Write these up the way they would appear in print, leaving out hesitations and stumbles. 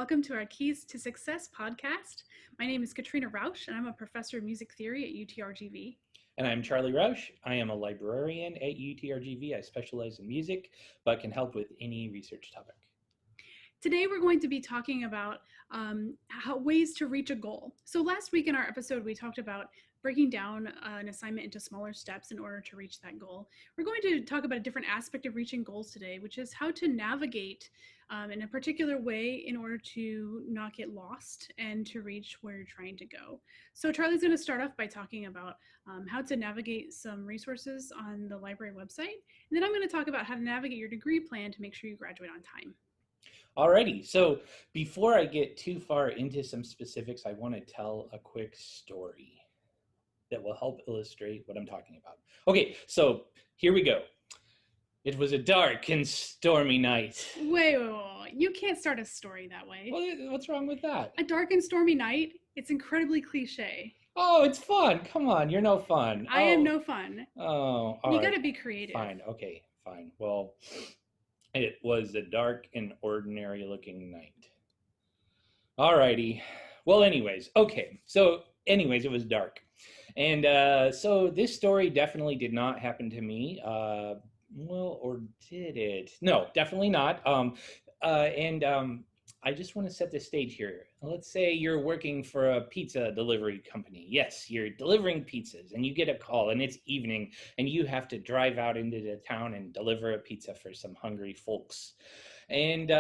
welcome to our Keys to Success podcast. My name is Katrina Roush, and I'm a professor of music theory at UTRGV. And I'm Charley Roush. I am a librarian at UTRGV. I specialize in music, but can help with any research topic. Today, we're going to be talking about ways to reach a goal. So last week in our episode, we talked about breaking down an assignment into smaller steps in order to reach that goal. We're going to talk about a different aspect of reaching goals today, which is how to navigate in a particular way in order to not get lost and to reach where you're trying to go. So Charley's going to start off by talking about how to navigate some resources on the library website. And then I'm going to talk about how to navigate your degree plan to make sure you graduate on time. Alrighty, so before I get too far into some specifics, I want to tell a quick story that will help illustrate what I'm talking about. Okay, so here we go. It was a dark and stormy night. Wait. You can't start a story that way. Well, what's wrong with that? A dark and stormy night? It's incredibly cliche. Oh, it's fun. Come on, you're no fun. I am no fun. Oh, you gotta be creative. Fine, okay, fine. Well, it was a dark and ordinary looking night. Alrighty. Well, anyways, okay. So anyways, it was dark. And so this story definitely did not happen to me. Well, or did it? No, definitely not. I just want to set the stage here. Let's say you're working for a pizza delivery company. Yes, you're delivering pizzas and you get a call and it's evening and you have to drive out into the town and deliver a pizza for some hungry folks. And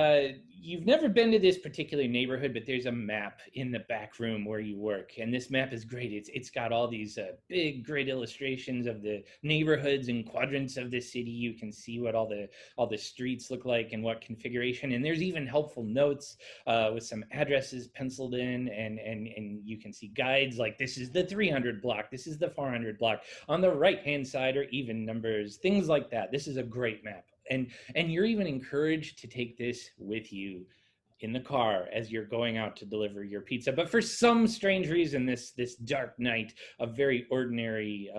you've never been to this particular neighborhood, but there's a map in the back room where you work. And this map is great. It's got all these big, great illustrations of the neighborhoods and quadrants of the city. You can see what all the streets look like and what configuration. And there's even helpful notes with some addresses penciled in. And you can see guides like this is the 300 block. This is the 400 block. On the right-hand side are even numbers, things like that. This is a great map. And you're even encouraged to take this with you in the car as you're going out to deliver your pizza. But for some strange reason, this dark night of very ordinary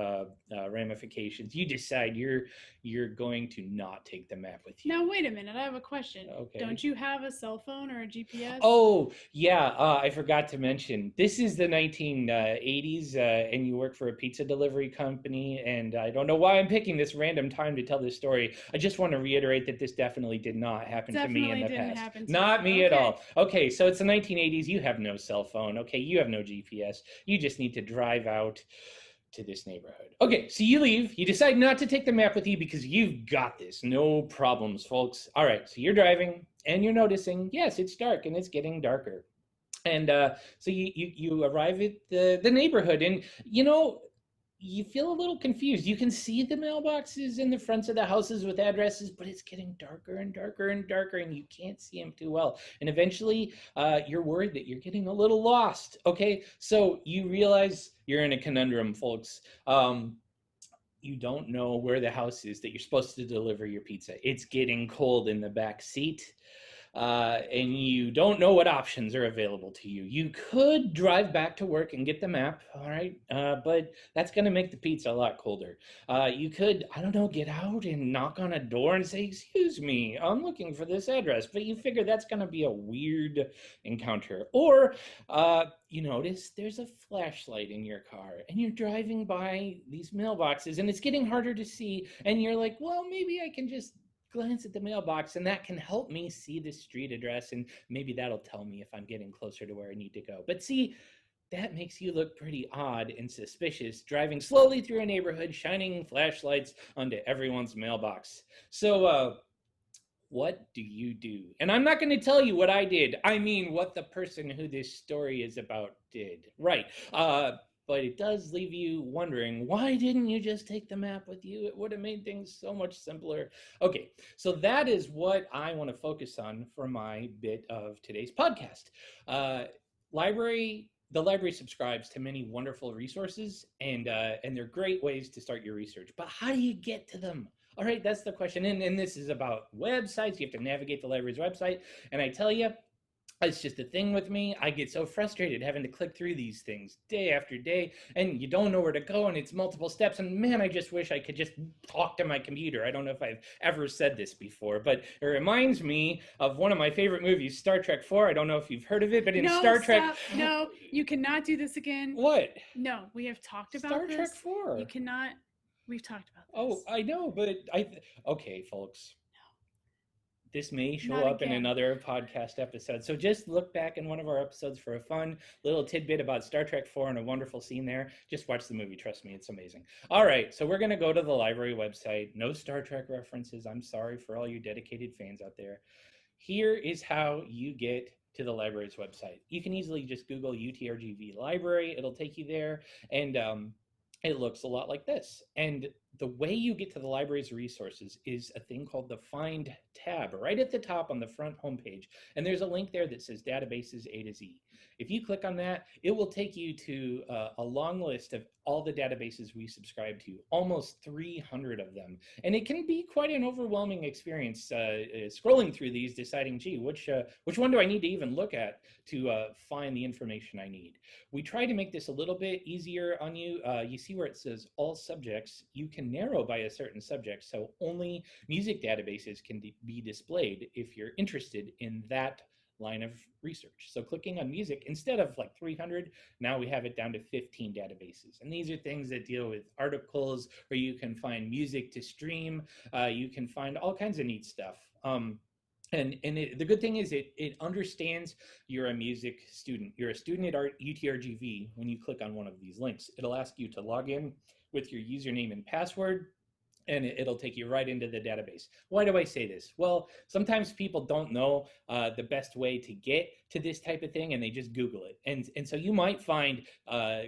ramifications, you decide you're going to not take the map with you. Now, wait a minute. I have a question. Okay. Don't you have a cell phone or a GPS? Oh, yeah. I forgot to mention, this is the 1980s and you work for a pizza delivery company. And I don't know why I'm picking this random time to tell this story. I just want to reiterate that this definitely did not happen to me in the past. Happen to not me okay. at all. Okay, so it's the 1980s. You have no cell phone. Okay, you have no GPS. You just need to drive out to this neighborhood. Okay, so you leave. You decide not to take the map with you because you've got this. No problems, folks. All right, so you're driving and you're noticing, yes, it's dark and it's getting darker. And so you arrive at the neighborhood and, you feel a little confused. You can see the mailboxes in the fronts of the houses with addresses, but it's getting darker and darker and darker, and you can't see them too well. And eventually, you're worried that you're getting a little lost. Okay, so you realize you're in a conundrum, folks. You don't know where the house is that you're supposed to deliver your pizza. It's getting cold in the back seat. And you don't know what options are available to you. You could drive back to work and get the map, all right? But that's going to make the pizza a lot colder. You could, I don't know, get out and knock on a door and say, excuse me, I'm looking for this address. But you figure that's going to be a weird encounter. Or you notice there's a flashlight in your car and you're driving by these mailboxes and it's getting harder to see. And you're like, well, maybe I can just glance at the mailbox and that can help me see the street address and maybe that'll tell me if I'm getting closer to where I need to go. But see, that makes you look pretty odd and suspicious, driving slowly through a neighborhood, shining flashlights onto everyone's mailbox. So what do you do? And I'm not going to tell you what I did. I mean what the person who this story is about did. Right. But it does leave you wondering, why didn't you just take the map with you? It would have made things so much simpler. Okay, so that is what I want to focus on for my bit of today's podcast. The library subscribes to many wonderful resources, and they're great ways to start your research. But how do you get to them? All right, that's the question. And this is about websites. You have to navigate the library's website. And I tell you, It's just a thing with me. I get so frustrated having to click through these things day after day, and you don't know where to go, and it's multiple steps. And man, I just wish I could just talk to my computer. I don't know if I've ever said this before, but it reminds me of one of my favorite movies, Star Trek 4. I don't know if you've heard of it, but in Star Trek. No, you cannot do this again. What? No, we have talked about Star this. Trek 4. You cannot. We've talked about Oh, this. I know, but okay, folks. This may show Not up again. in another podcast episode. So just look back in one of our episodes for a fun little tidbit about Star Trek 4 and a wonderful scene there. Just watch the movie. Trust me, it's amazing. All right, so we're going to go to the library website. No Star Trek references. I'm sorry for all you dedicated fans out there. Here is how you get to the library's website. You can easily just Google UTRGV library. It'll take you there. And it looks a lot like this. And the way you get to the library's resources is a thing called the Find tab right at the top on the front homepage. And there's a link there that says Databases A to Z. If you click on that, it will take you to a long list of all the databases we subscribe to, almost 300 of them. And it can be quite an overwhelming experience scrolling through these, deciding, gee, which one do I need to even look at to find the information I need? We try to make this a little bit easier on you. You see where it says all subjects, you can narrow by a certain subject. So only music databases can be displayed if you're interested in that line of research. So clicking on music, instead of like 300, now we have it down to 15 databases. And these are things that deal with articles where you can find music to stream. You can find all kinds of neat stuff. The good thing is it understands you're a music student. You're a student at UTRGV. When you click on one of these links, it'll ask you to log in with your username and password, and it'll take you right into the database. Why do I say this? Well, sometimes people don't know the best way to get to this type of thing, and they just Google it. And so you might find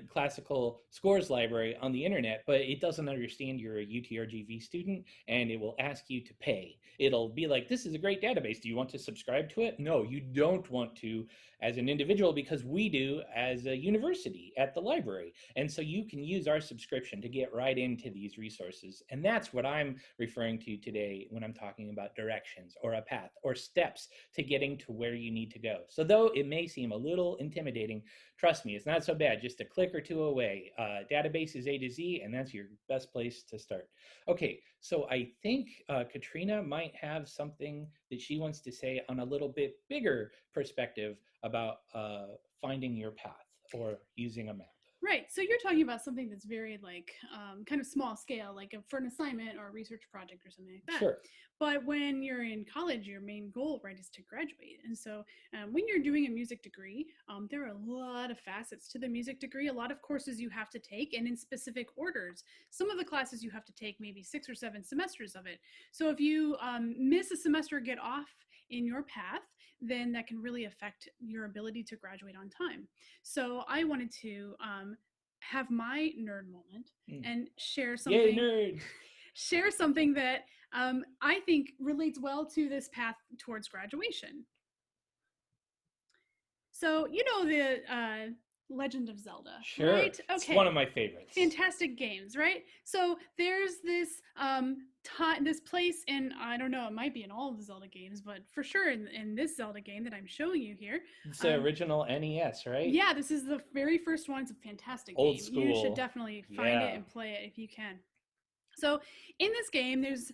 classical scores library on the internet, but it doesn't understand you're a UTRGV student, and it will ask you to pay. It'll be like, this is a great database. Do you want to subscribe to it? No, you don't want to as an individual, because we do as a university at the library. And so you can use our subscription to get right into these resources. And that's what I'm referring to today when I'm talking about directions or a path or steps to getting to where you need to go. So though it may seem a little intimidating, trust me, it's not so bad. Just a click or two away. Database is A to Z, and that's your best place to start. Okay, so I think Katrina might have something that she wants to say on a little bit bigger perspective about finding your path or using a map. Right. So you're talking about something that's very like kind of small scale, like for an assignment or a research project or something like that. Sure. But when you're in college, your main goal, right, is to graduate. And so when you're doing a music degree, there are a lot of facets to the music degree, a lot of courses you have to take, and in specific orders. Some of the classes you have to take maybe 6 or 7 semesters of it. So if you miss a semester, get off in your path, then that can really affect your ability to graduate on time. So I wanted to have my nerd moment and share something. Yay, nerd! Share something that I think relates well to this path towards graduation. So you know the Legend of Zelda, sure, right? Okay, it's one of my favorites. Fantastic games, right? So there's this this place in, I don't know, it might be in all of the Zelda games, but for sure in this Zelda game that I'm showing you here. It's the original NES, right? Yeah, this is the very first one. It's a fantastic Old game. School. You should definitely find it and play it if you can. So in this game, there's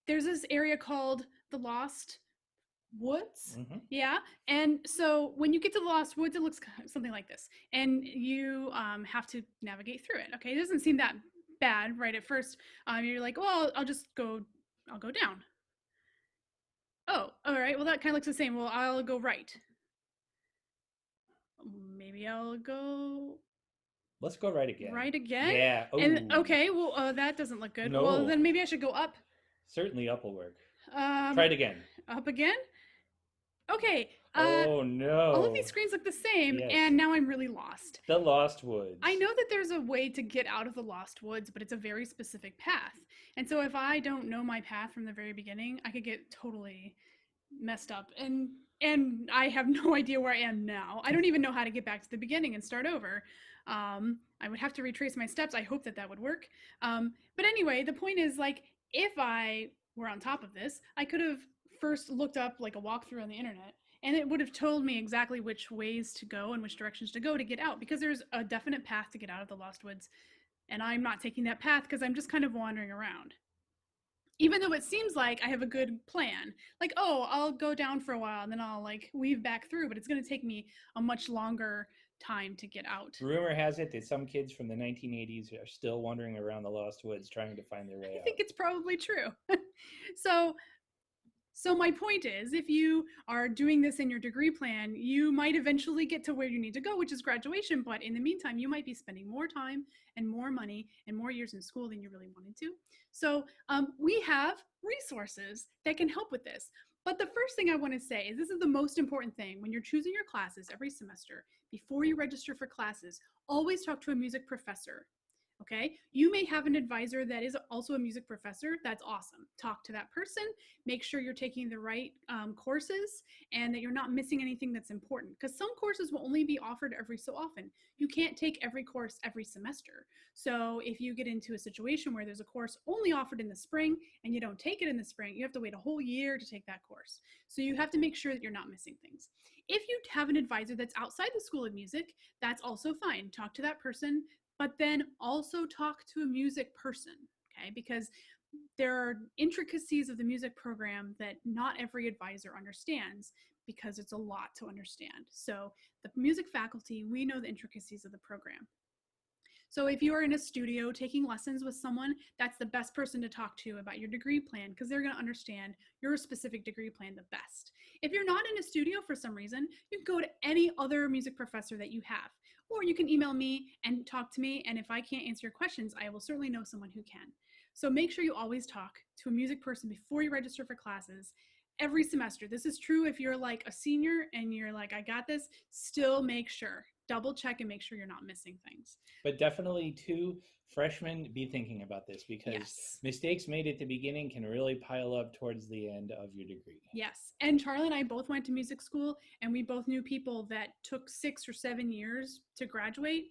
this area called the Lost Woods. Mm-hmm. Yeah. And so when you get to the Lost Woods, it looks something like this. And you have to navigate through it. Okay. It doesn't seem that bad right at first. You're like, well, I'll go down. Oh, all right. Well, that kind of looks the same. Well, I'll go right. Maybe I'll go. Let's go right again. Right again? Yeah. Ooh. And okay, well, that doesn't look good. No. Well, then maybe I should go up. Certainly up will work. Try it again. Up again? Okay. Oh no. All of these screens look the same, yes. And now I'm really lost. The Lost Woods. I know that there's a way to get out of the Lost Woods, but it's a very specific path. And so if I don't know my path from the very beginning, I could get totally messed up. And I have no idea where I am now. I don't even know how to get back to the beginning and start over. I would have to retrace my steps. I hope that would work. But anyway, the point is, like, if I were on top of this, I could have first looked up like a walkthrough on the internet And it would have told me exactly which ways to go and which directions to go to get out, because there's a definite path to get out of the Lost Woods. And I'm not taking that path because I'm just kind of wandering around. Even though it seems like I have a good plan, like, oh, I'll go down for a while and then I'll like weave back through, but it's going to take me a much longer time to get out. Rumor has it that some kids from the 1980s are still wandering around the Lost Woods trying to find their way out. I think it's probably true. So my point is, if you are doing this in your degree plan, you might eventually get to where you need to go, which is graduation. But in the meantime, you might be spending more time and more money and more years in school than you really wanted to. So we have resources that can help with this. But the first thing I want to say is this is the most important thing when you're choosing your classes every semester. Before you register for classes, always talk to a music professor. Okay, you may have an advisor that is also a music professor. That's awesome. Talk to that person, make sure you're taking the right courses and that you're not missing anything that's important, because some courses will only be offered every so often. You can't take every course every semester. So if you get into a situation where there's a course only offered in the spring and you don't take it in the spring, you have to wait a whole year to take that course. So you have to make sure that you're not missing things. If you have an advisor that's outside the School of Music, that's also fine. Talk to that person, but then also talk to a music person, okay? Because there are intricacies of the music program that not every advisor understands, because it's a lot to understand. So the music faculty, we know the intricacies of the program. So if you are in a studio taking lessons with someone, that's the best person to talk to about your degree plan, because they're going to understand your specific degree plan the best. If you're not in a studio for some reason, you can go to any other music professor that you have, or you can email me and talk to me, and if I can't answer your questions, I will certainly know someone who can. So make sure you always talk to a music person before you register for classes every semester. This is true if you're like a senior and you're like, I got this, still make sure. Double check and make sure you're not missing things. But definitely, too, freshmen, be thinking about this, because mistakes made at the beginning can really pile up towards the end of your degree. Yes. And Charlie and I both went to music school, and we both knew people that took 6 or 7 years to graduate,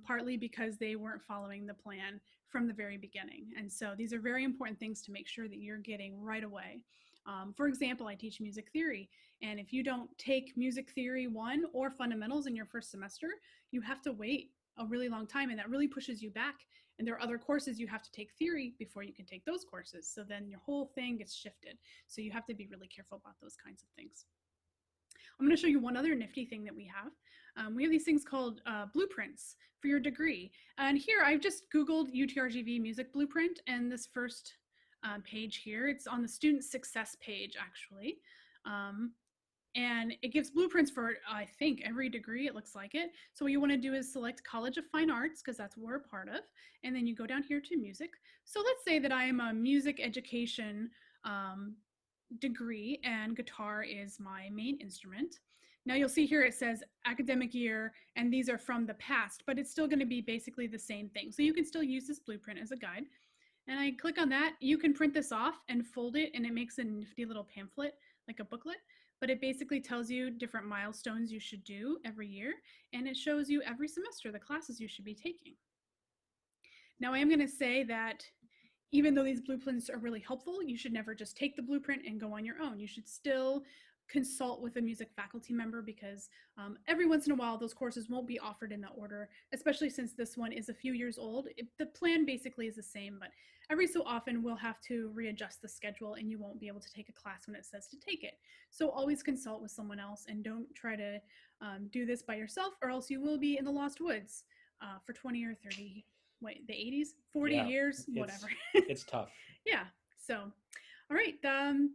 partly because they weren't following the plan from the very beginning. And so these are very important things to make sure that you're getting right away. For example, I teach music theory, and if you don't take music theory 1 or fundamentals in your first semester, you have to wait a really long time, and that really pushes you back. And there are other courses you have to take theory before you can take those courses. So then your whole thing gets shifted. So you have to be really careful about those kinds of things. I'm going to show you one other nifty thing that we have. We have these things called blueprints for your degree. And here I've just Googled UTRGV music blueprint, and this first page here, it's on the student success page actually. And it gives blueprints for, I think, every degree, it looks like it. So what you want to do is select College of Fine Arts, because that's what we're a part of. And then you go down here to music. So let's say that I am a music education degree and guitar is my main instrument. Now you'll see here it says academic year, and these are from the past, but it's still going to be basically the same thing. So you can still use this blueprint as a guide. And I click on that. You can print this off and fold it, and it makes a nifty little pamphlet, like a booklet. But it basically tells you different milestones you should do every year, and it shows you every semester the classes you should be taking. Now I am going to say that even though these blueprints are really helpful, you should never just take the blueprint and go on your own. You should still consult with a music faculty member, because every once in a while those courses won't be offered in that order, especially since this one is a few years old. The plan basically is the same, but every so often we'll have to readjust the schedule and you won't be able to take a class when it says to take it. So always consult with someone else, and don't try to do this by yourself, or else you will be in the Lost Woods for 20 or 30, wait, the 80s, 40 years, whatever. It's tough. Yeah, so all right,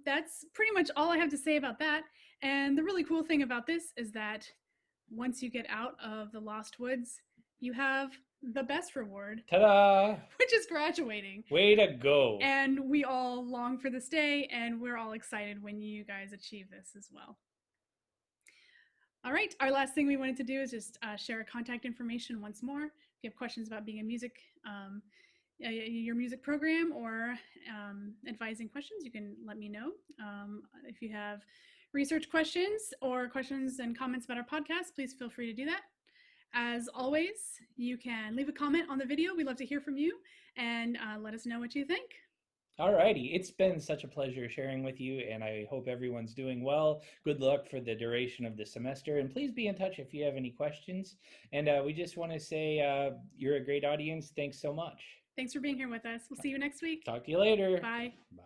that's pretty much all I have to say about that. And the really cool thing about this is that once you get out of the Lost Woods, you have the best reward. Ta-da! Which is graduating. Way to go. And we all long for this day, and we're all excited when you guys achieve this as well. All right, our last thing we wanted to do is just share contact information once more. If you have questions about being a music your music program, or advising questions, you can let me know. If you have research questions or questions and comments about our podcast, please feel free to do that. As always, you can leave a comment on the video. We'd love to hear from you, and let us know what you think. Alrighty, it's been such a pleasure sharing with you, and I hope everyone's doing well. Good luck for the duration of the semester, and please be in touch if you have any questions. And we just want to say you're a great audience. Thanks so much. Thanks for being here with us. We'll see you next week. Talk to you later. Bye. Bye.